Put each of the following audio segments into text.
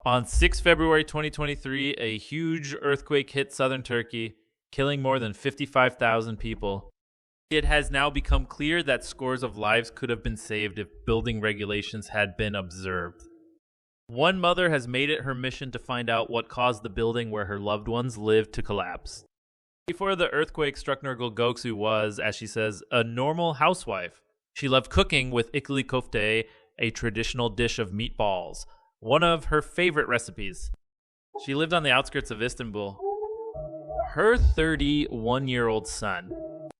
On 6 February 2023, a huge earthquake hit southern Turkey, killing more than 55,000 people. It has now become clear that scores of lives could have been saved if building regulations had been observed. One mother has made it her mission to find out what caused the building where her loved ones lived to collapse. Before the earthquake struck, Nurgul Göksu was, as she says, a normal housewife. She loved cooking with ikili kofte, a traditional dish of meatballs, one of her favorite recipes. She lived on the outskirts of Istanbul. Her 31-year-old son,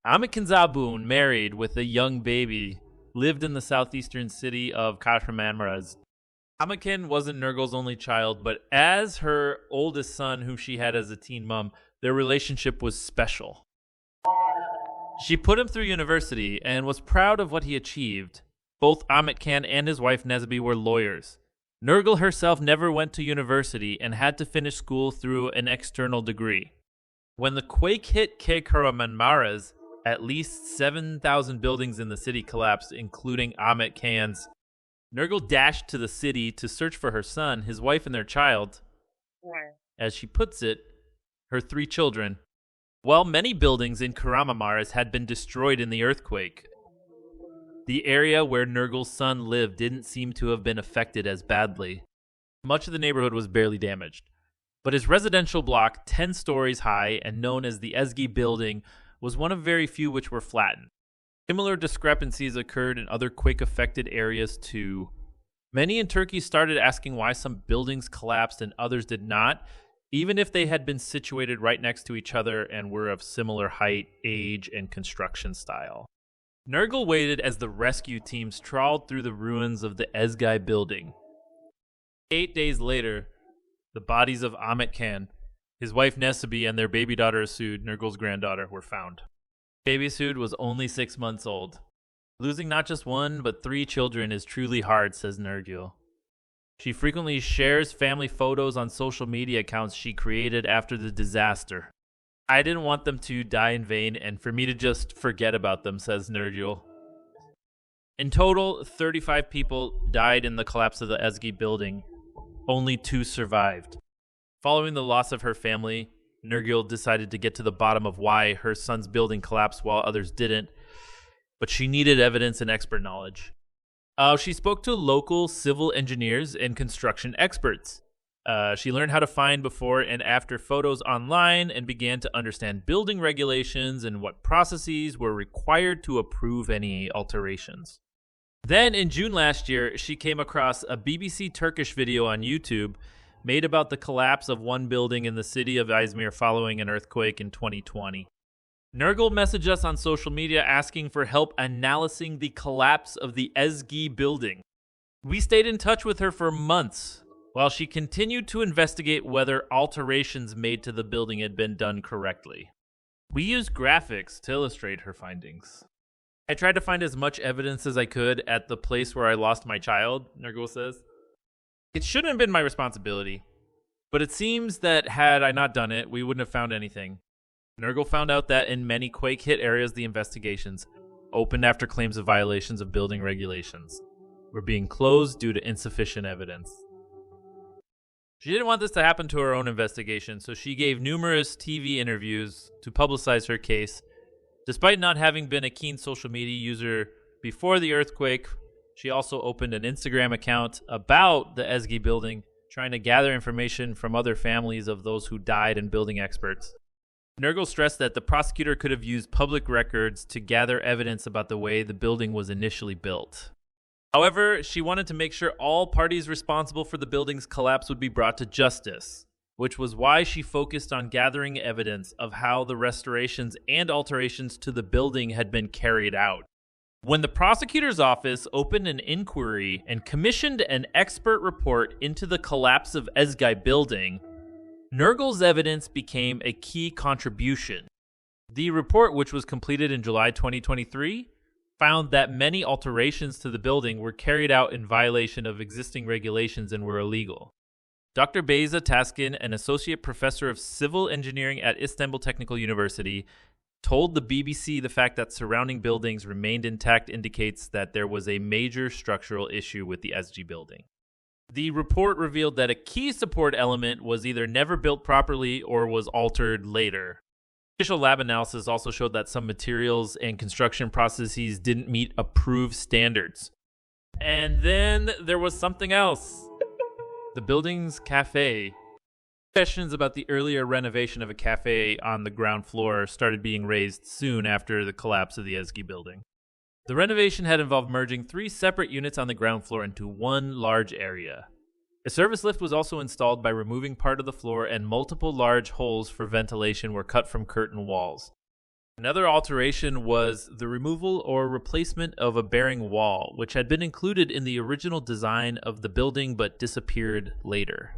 Ahmet Kinzabun, married with a young baby, lived in the southeastern city of Kahramanmaraş. Ahmetkin wasn't Nurgul's only child, but as her oldest son, whom she had as a teen mom, their relationship was special. She put him through university and was proud of what he achieved. Both Ahmetcan and his wife Nezbi were lawyers. Nurgul herself never went to university and had to finish school through an external degree. When the quake hit Kahramanmaraş, at least 7,000 buildings in the city collapsed, including Ahmetcan's. Nurgul dashed to the city to search for her son, his wife, and their child. As she puts it, her 3 children. While many buildings in Kahramanmaraş had been destroyed in the earthquake, the area where Nurgul's son lived didn't seem to have been affected as badly. Much of the neighborhood was barely damaged. But his residential block, 10 stories high and known as the Ezgi building, was one of very few which were flattened. Similar discrepancies occurred in other quake-affected areas too. Many in Turkey started asking why some buildings collapsed and others did not, even if they had been situated right next to each other and were of similar height, age, and construction style. Nurgul waited as the rescue teams trawled through the ruins of the Ezgi building. 8 days later, the bodies of Ahmetcan, his wife Nesabi, and their baby daughter Asud, Nurgul's granddaughter, were found. Baby Asud was only 6 months old. Losing not just 1, but 3 children is truly hard, says Nurgul. She frequently shares family photos on social media accounts she created after the disaster. I didn't want them to die in vain and for me to just forget about them, says Nurgul. In total, 35 people died in the collapse of the Ezgi building. Only 2 survived. Following the loss of her family, Nurgul decided to get to the bottom of why her son's building collapsed while others didn't, but she needed evidence and expert knowledge. She spoke to local civil engineers and construction experts. She learned how to find before and after photos online and began to understand building regulations and what processes were required to approve any alterations. Then, in June last year, she came across a BBC Turkish video on YouTube made about the collapse of one building in the city of Izmir following an earthquake in 2020. Nurgul messaged us on social media asking for help analyzing the collapse of the Ezgi building. We stayed in touch with her for months while she continued to investigate whether alterations made to the building had been done correctly. We used graphics to illustrate her findings. I tried to find as much evidence as I could at the place where I lost my child, Nurgul says. It shouldn't have been my responsibility, but it seems that had I not done it, we wouldn't have found anything. Nurgul found out that in many quake-hit areas, the investigations, opened after claims of violations of building regulations, were being closed due to insufficient evidence. She didn't want this to happen to her own investigation, so she gave numerous TV interviews to publicize her case. Despite not having been a keen social media user before the earthquake, she also opened an Instagram account about the Ezgi building, trying to gather information from other families of those who died and building experts. Nurgul stressed that the prosecutor could have used public records to gather evidence about the way the building was initially built. However, she wanted to make sure all parties responsible for the building's collapse would be brought to justice, which was why she focused on gathering evidence of how the restorations and alterations to the building had been carried out. When the prosecutor's office opened an inquiry and commissioned an expert report into the collapse of Ezgi building, Nurgul's evidence became a key contribution. The report, which was completed in July 2023, found that many alterations to the building were carried out in violation of existing regulations and were illegal. Dr. Beyza Taskin, an associate professor of civil engineering at Istanbul Technical University, told the BBC the fact that surrounding buildings remained intact indicates that there was a major structural issue with the Ezgi building. The report revealed that a key support element was either never built properly or was altered later. Initial lab analysis also showed that some materials and construction processes didn't meet approved standards. And then there was something else. The building's cafe. Questions about the earlier renovation of a cafe on the ground floor started being raised soon after the collapse of the Esgy building. The renovation had involved merging 3 separate units on the ground floor into one large area. A service lift was also installed by removing part of the floor, and multiple large holes for ventilation were cut from curtain walls. Another alteration was the removal or replacement of a bearing wall, which had been included in the original design of the building but disappeared later.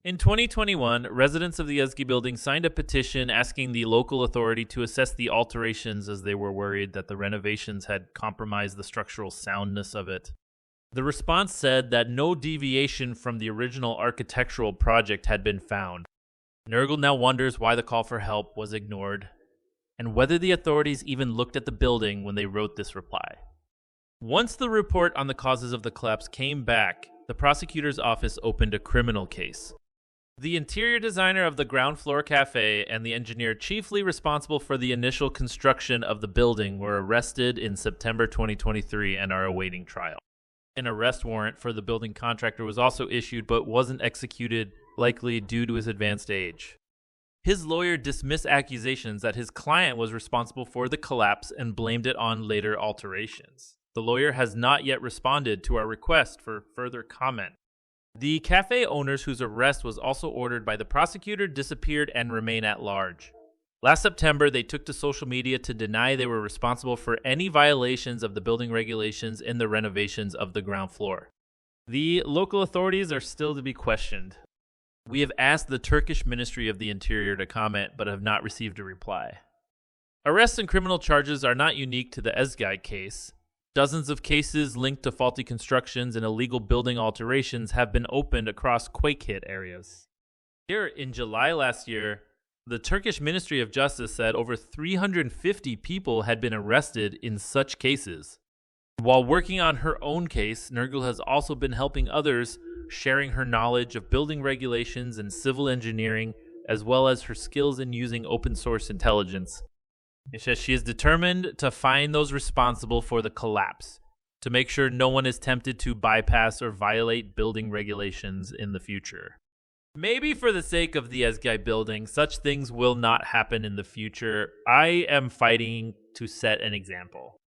In 2021, residents of the Esgy building signed a petition asking the local authority to assess the alterations, as they were worried that the renovations had compromised the structural soundness of it. The response said that no deviation from the original architectural project had been found. Nergal now wonders why the call for help was ignored, and whether the authorities even looked at the building when they wrote this reply. Once the report on the causes of the collapse came back, the prosecutor's office opened a criminal case. The interior designer of the ground floor cafe and the engineer chiefly responsible for the initial construction of the building were arrested in September 2023 and are awaiting trial. An arrest warrant for the building contractor was also issued but wasn't executed, likely due to his advanced age. His lawyer dismissed accusations that his client was responsible for the collapse and blamed it on later alterations. The lawyer has not yet responded to our request for further comment. The cafe owners whose arrest was also ordered by the prosecutor disappeared and remain at large. Last September, they took to social media to deny they were responsible for any violations of the building regulations in the renovations of the ground floor. The local authorities are still to be questioned. We have asked the Turkish Ministry of the Interior to comment, but have not received a reply. Arrests and criminal charges are not unique to the Esgy case. Dozens of cases linked to faulty constructions and illegal building alterations have been opened across quake-hit areas. Here, in July last year, the Turkish Ministry of Justice said over 350 people had been arrested in such cases. While working on her own case, Nergal has also been helping others, sharing her knowledge of building regulations and civil engineering, as well as her skills in using open-source intelligence. It says she is determined to find those responsible for the collapse, to make sure no one is tempted to bypass or violate building regulations in the future. Maybe for the sake of the Esgy building, such things will not happen in the future. I am fighting to set an example.